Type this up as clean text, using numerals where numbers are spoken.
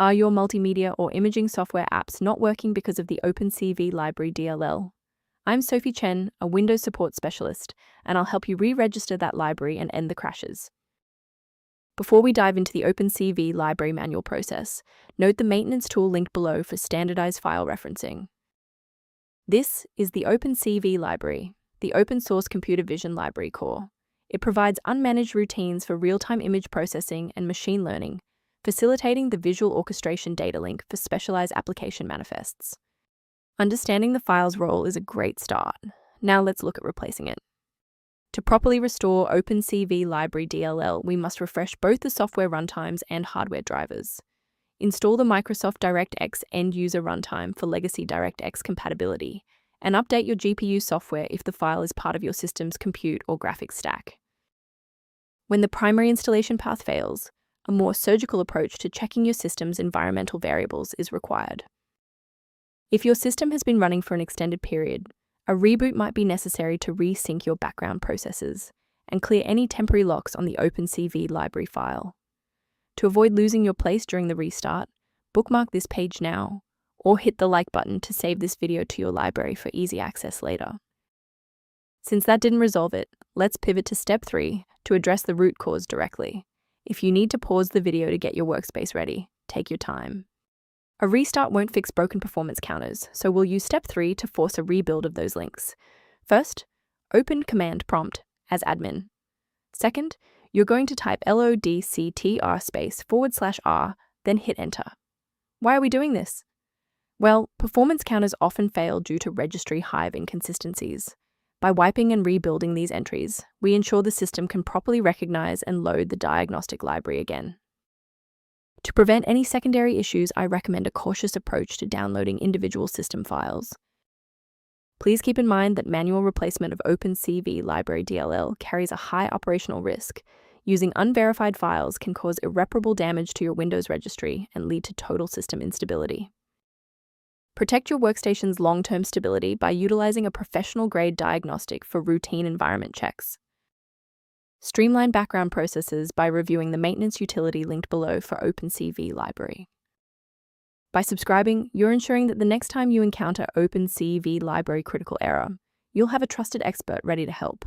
Are your multimedia or imaging software apps not working because of the Opencv Library DLL? I'm Sophie Chen, a Windows support specialist, and I'll help you re-register that library and end the crashes. Before we dive into the Opencv library manual process, note the maintenance tool linked below for standardized file referencing. This is the Opencv library, the open source computer vision library core. It provides unmanaged routines for real-time image processing and machine learning, facilitating the visual orchestration data link for specialized application manifests. Understanding the file's role is a great start. Now let's look at replacing it. To properly restore Opencv Library DLL, we must refresh both the software runtimes and hardware drivers. Install the Microsoft DirectX end-user runtime for legacy DirectX compatibility, and update your GPU software if the file is part of your system's compute or graphics stack. When the primary installation path fails, a more surgical approach to checking your system's environmental variables is required. If your system has been running for an extended period, a reboot might be necessary to resync your background processes and clear any temporary locks on the Opencv library file. To avoid losing your place during the restart, bookmark this page now, or hit the like button to save this video to your library for easy access later. Since that didn't resolve it, let's pivot to step 3 to address the root cause directly. If you need to pause the video to get your workspace ready, take your time. A restart won't fix broken performance counters, so we'll use step 3 to force a rebuild of those links. First, open command prompt as admin. Second, you're going to type lodctr//r, then hit enter. Why are we doing this? Well, performance counters often fail due to registry hive inconsistencies. By wiping and rebuilding these entries, we ensure the system can properly recognize and load the diagnostic library again. To prevent any secondary issues, I recommend a cautious approach to downloading individual system files. Please keep in mind that manual replacement of Opencv Library DLL carries a high operational risk. Using unverified files can cause irreparable damage to your Windows registry and lead to total system instability. Protect your workstation's long-term stability by utilizing a professional-grade diagnostic for routine environment checks. Streamline background processes by reviewing the maintenance utility linked below for Opencv library. By subscribing, you're ensuring that the next time you encounter Opencv library critical error, you'll have a trusted expert ready to help.